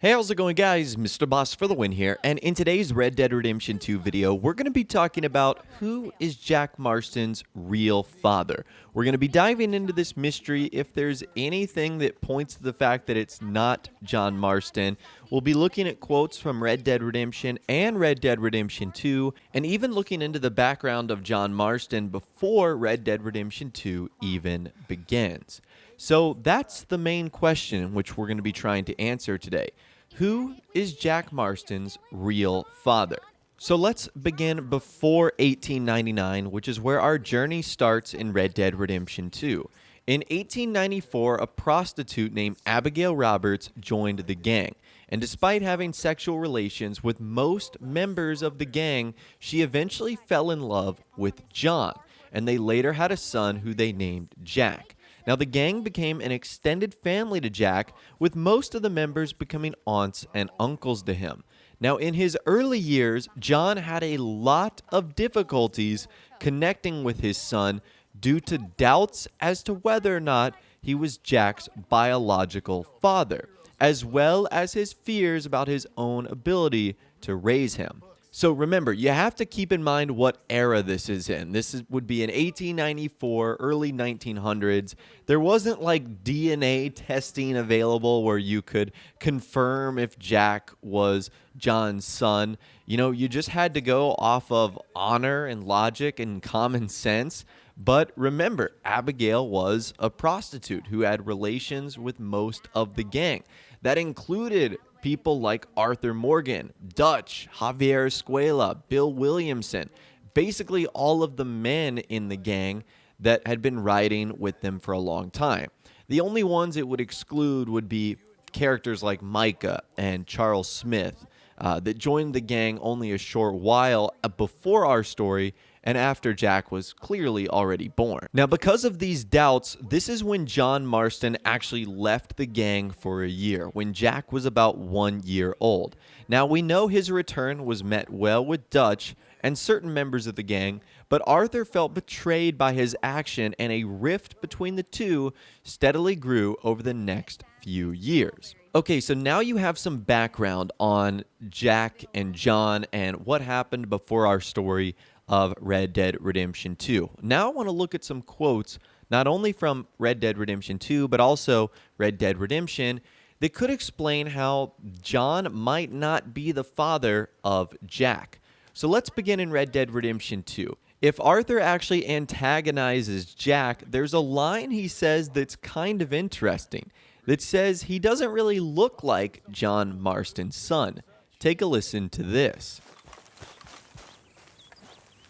Hey, how's it going, guys? Mr. Boss for the win here, and in today's Red Dead Redemption 2 video, we're going to be talking about who is Jack Marston's real father. We're going to be diving into this mystery. If there's anything that points to the fact that it's not John Marston, we'll be looking at quotes from Red Dead Redemption and Red Dead Redemption 2, and even looking into the background of John Marston before Red Dead Redemption 2 even begins. So that's the main question which we're going to be trying to answer today. Who is Jack Marston's real father? So let's begin before 1899, which is where our journey starts in Red Dead Redemption 2. In 1894, a prostitute named Abigail Roberts joined the gang, and despite having sexual relations with most members of the gang, she eventually fell in love with John, and they later had a son who they named Jack. Now, the gang became an extended family to Jack, with most of the members becoming aunts and uncles to him. Now, in his early years, John had a lot of difficulties connecting with his son due to doubts as to whether or not he was Jack's biological father, as well as his fears about his own ability to raise him. So remember, you have to keep in mind what era this is in. Would be in 1894, early 1900s. There wasn't like DNA testing available where you could confirm if Jack was John's son. You know, you just had to go off of honor and logic and common sense. But remember, Abigail was a prostitute who had relations with most of the gang. That included people like Arthur Morgan, Dutch, Javier Escuela, Bill Williamson, basically all of the men in the gang that had been riding with them for a long time. The only ones it would exclude would be characters like Micah and Charles Smith that joined the gang only a short while before our story and after Jack was clearly already born. Now, because of these doubts, this is when John Marston actually left the gang for a year, when Jack was about 1 year old. Now, we know his return was met well with Dutch and certain members of the gang, but Arthur felt betrayed by his action, and a rift between the two steadily grew over the next few years. Okay, so now you have some background on Jack and John and what happened before our story of Red Dead Redemption 2. Now I want to look at some quotes, not only from Red Dead Redemption 2, but also Red Dead Redemption, that could explain how John might not be the father of Jack. So let's begin in Red Dead Redemption 2. If Arthur actually antagonizes Jack, there's a line he says that's kind of interesting, that says he doesn't really look like John Marston's son. Take a listen to this.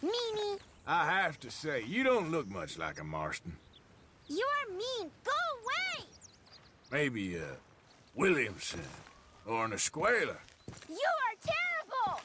Meanie. I have to say, you don't look much like a Marston. You're mean. Go away. Maybe a Williamson or an Escuela. You are terrible.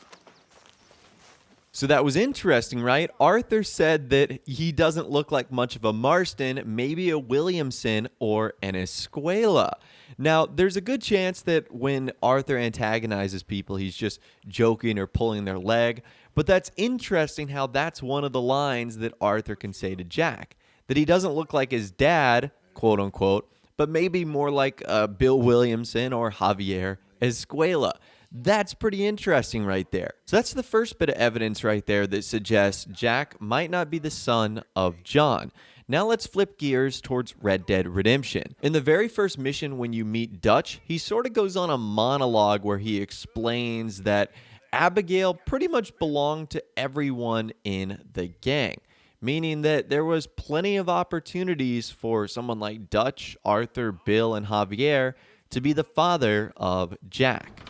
So that was interesting, right? Arthur said that he doesn't look like much of a Marston, maybe a Williamson or an Escuela. Now, there's a good chance that when Arthur antagonizes people, he's just joking or pulling their leg. But that's interesting how that's one of the lines that Arthur can say to Jack, that he doesn't look like his dad, quote unquote, but maybe more like Bill Williamson or Javier Escuela. That's pretty interesting right there. So that's the first bit of evidence right there that suggests Jack might not be the son of John. Now let's flip gears towards Red Dead Redemption. In the very first mission when you meet Dutch, he sort of goes on a monologue where he explains that Abigail pretty much belonged to everyone in the gang, meaning that there was plenty of opportunities for someone like Dutch, Arthur, Bill, and Javier to be the father of Jack.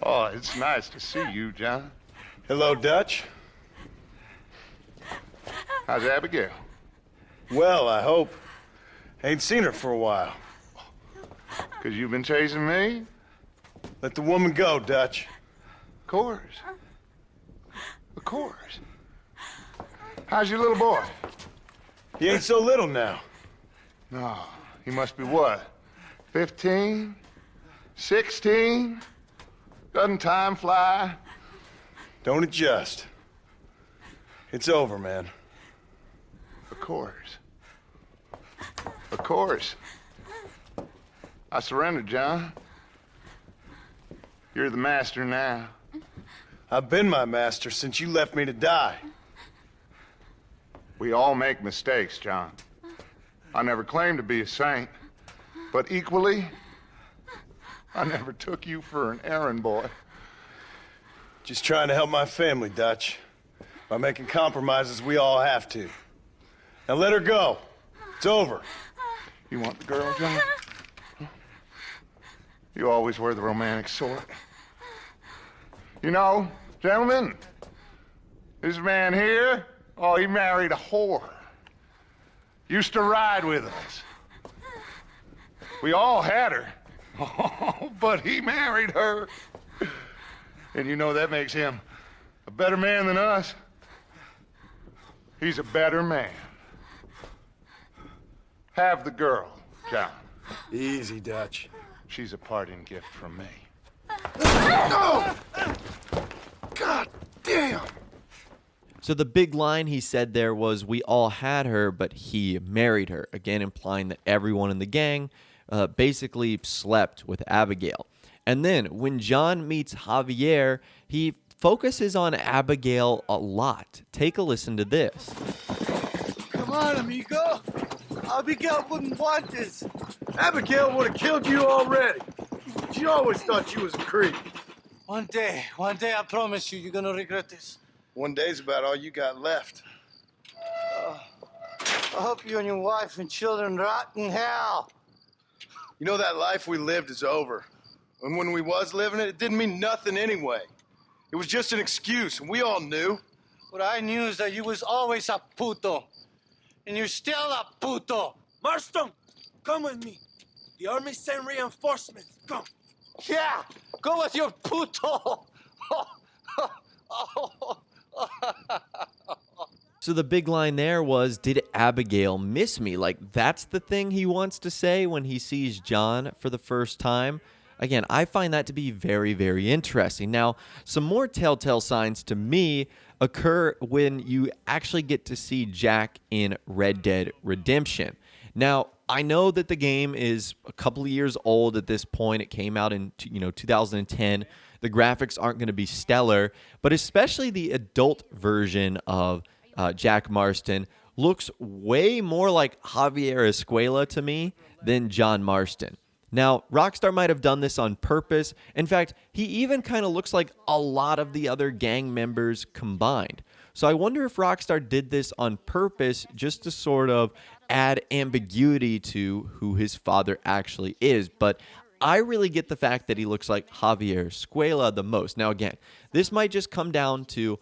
Oh, it's nice to see you, John. Hello, Dutch. How's Abigail? Well, I hope. Ain't seen her for a while. 'Cause you've been chasing me? Let the woman go, Dutch. Of course. Of course. How's your little boy? He ain't so little now. No, he must be what? 15? 16? Doesn't time fly? Don't adjust. It's over, man. Of course. Of course. I surrendered, John. You're the master now. I've been my master since you left me to die. We all make mistakes, John. I never claimed to be a saint, but equally, I never took you for an errand boy. Just trying to help my family, Dutch. By making compromises we all have to. Now let her go. It's over. You want the girl, John? You always were the romantic sort. You know, gentlemen, this man here, oh, he married a whore. Used to ride with us. We all had her. Oh, but he married her. And you know that makes him a better man than us. He's a better man. Have the girl, John. Easy, Dutch. She's a parting gift from me. No! God damn! So the big line he said there was, we all had her, but he married her. Again, implying that everyone in the gang basically slept with Abigail. And then when John meets Javier, he focuses on Abigail a lot. Take a listen to this. Come on, amigo. Abigail wouldn't want this. Abigail would have killed you already. She always thought you was a creep. One day, I promise you, you're gonna regret this. One day's about all you got left. I hope you and your wife and children rot in hell. You know that life we lived is over. And when we was living it, it didn't mean nothing anyway. It was just an excuse, and we all knew. What I knew is that you was always a puto. And you're still a puto. Marston, come with me. The army sent reinforcements. Come. Yeah, go with your puto. So the big line there was, did Abigail miss me? Like, that's the thing he wants to say when he sees John for the first time. Again, I find that to be very, very interesting. Now, some more telltale signs to me occur when you actually get to see Jack in Red Dead Redemption. Now, I know that the game is a couple of years old at this point. It came out in 2010. The graphics aren't going to be stellar, but especially the adult version of Jack Marston looks way more like Javier Escuela to me than John Marston. Now, Rockstar might have done this on purpose. In fact, he even kind of looks like a lot of the other gang members combined. So I wonder if Rockstar did this on purpose just to sort of add ambiguity to who his father actually is. But I really get the fact that he looks like Javier Escuela the most. Now, again, this might just come down to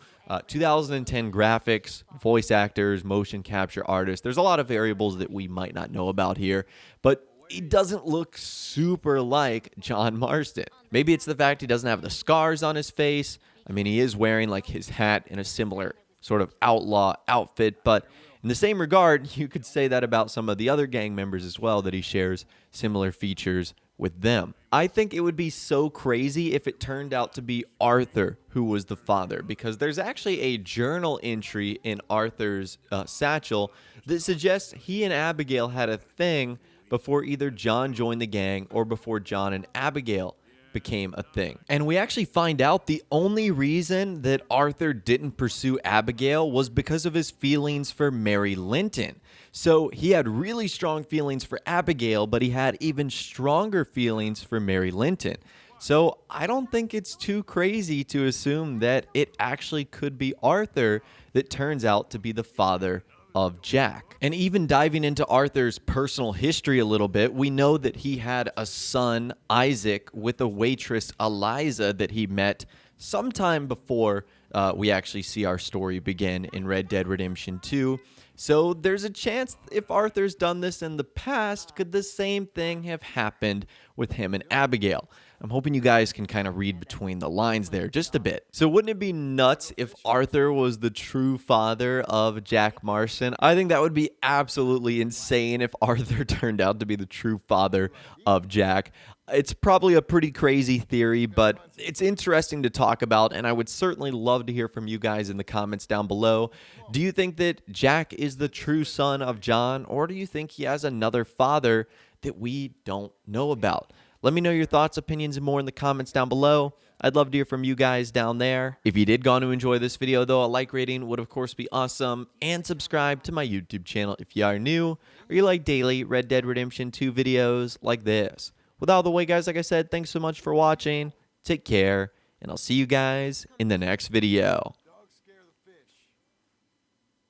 2010 graphics, voice actors, motion capture artists. There's a lot of variables that we might not know about here, but he doesn't look super like John Marston. Maybe it's the fact he doesn't have the scars on his face. I mean, he is wearing like his hat in a similar sort of outlaw outfit, but in the same regard, you could say that about some of the other gang members as well, that he shares similar features with them. I think it would be so crazy if it turned out to be Arthur who was the father, because there's actually a journal entry in Arthur's satchel that suggests he and Abigail had a thing before either John joined the gang or before John and Abigail became a thing. And we actually find out the only reason that Arthur didn't pursue Abigail was because of his feelings for Mary Linton. So he had really strong feelings for Abigail, but he had even stronger feelings for Mary Linton. So I don't think it's too crazy to assume that it actually could be Arthur that turns out to be the father of Jack. And even diving into Arthur's personal history a little bit, we know that he had a son, Isaac, with a waitress, Eliza, that he met sometime before we actually see our story begin in Red Dead Redemption 2. So there's a chance if Arthur's done this in the past, could the same thing have happened with him and Abigail? I'm hoping you guys can kind of read between the lines there just a bit. So wouldn't it be nuts if Arthur was the true father of Jack Marston? I think that would be absolutely insane if Arthur turned out to be the true father of Jack. It's probably a pretty crazy theory, but it's interesting to talk about, and I would certainly love to hear from you guys in the comments down below. Do you think that Jack is the true son of John, or do you think he has another father that we don't know about? Let me know your thoughts, opinions, and more in the comments down below. I'd love to hear from you guys down there. If you did go on to enjoy this video, though, a like rating would, of course, be awesome. And subscribe to my YouTube channel if you are new or you like daily Red Dead Redemption 2 videos like this. With all the way, guys, like I said, thanks so much for watching. Take care, and I'll see you guys in the next video.